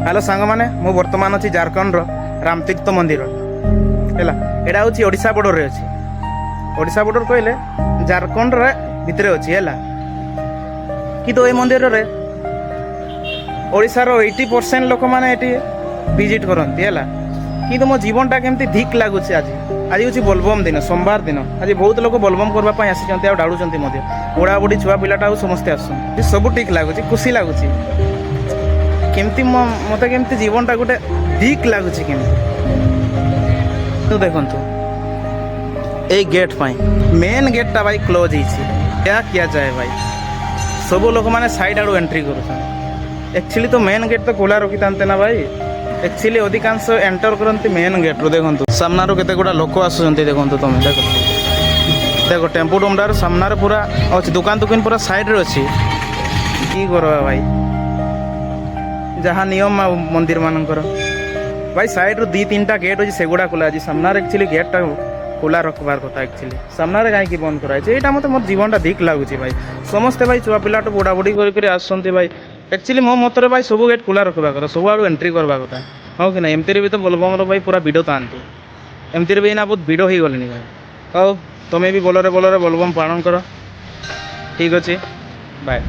Hello सांग मैंने मु बर्तमान अच्छी झारखंड रामतीर्थ मंदिर है यहाँ हूँ ओडिशा बॉर्डर अच्छी ओडिशा बॉर्डर कहले झारखंड भितर अच्छी है कि मंदिर रे ओडिशार 80% लोक मैंने विजिट करती है कि मो जीवनटा केमती धिक लगुच आज आज हूँ बोलबम दिन सोमवार दिन आज बहुत लोग बोलबम करने आसी डाड़ुंट बुढ़ा बुढ़ी छुआ पिलाटा समस्ते आस सब ठीक लगुच खुशी लगुच केमती मत केमती जीवनटा गोटे धिक लगुच तो देखु ये गेट मेन गेटा भाई क्लोज क्या किया जाए भाई सब लोक मैंने साइड आड़ू एंट्री कर एक्चुअली तो मेन गेट तो खोला रखी था ना भाई एक्चुअली अधिकांश एंटर करती मेन गेट रू देखो सामना केते गुड़ा लोक आसुँच देखो तुम देख देखो टेम्पो डुमडार सामना पूरा अच्छी दुकान दुकान पूरा साइड रे अच्छी कि करवा भाई जहाँ नियम मंदिर मानकर भाई साइड रू 2-3टा गेट अच्छी सेगुड़ा खोला आज सामना एक्चुअली गेटा खोला रखबार कथा एक्चुअली सामने कहीं बंद कराई यहाँ मत मोर जीवनटा धिक लगुच भाई समस्ते भाई छुआ पिलाटू बुढ़ा बुढ़ी कर आसुँच भाई एक्चुअली मो मतरे भाई सब गेट खोला रखा कथा सब आड़ू एंट्री करवा कथा हाँ कि ना एमती भी तो बोलबम भाई पूरा भिड़ था एमती भी ना बहुत भिड़ हो गले भाई हाँ तुम्हें भी बोलरे बोलबम पालन कर ठीक अच्छे बाय।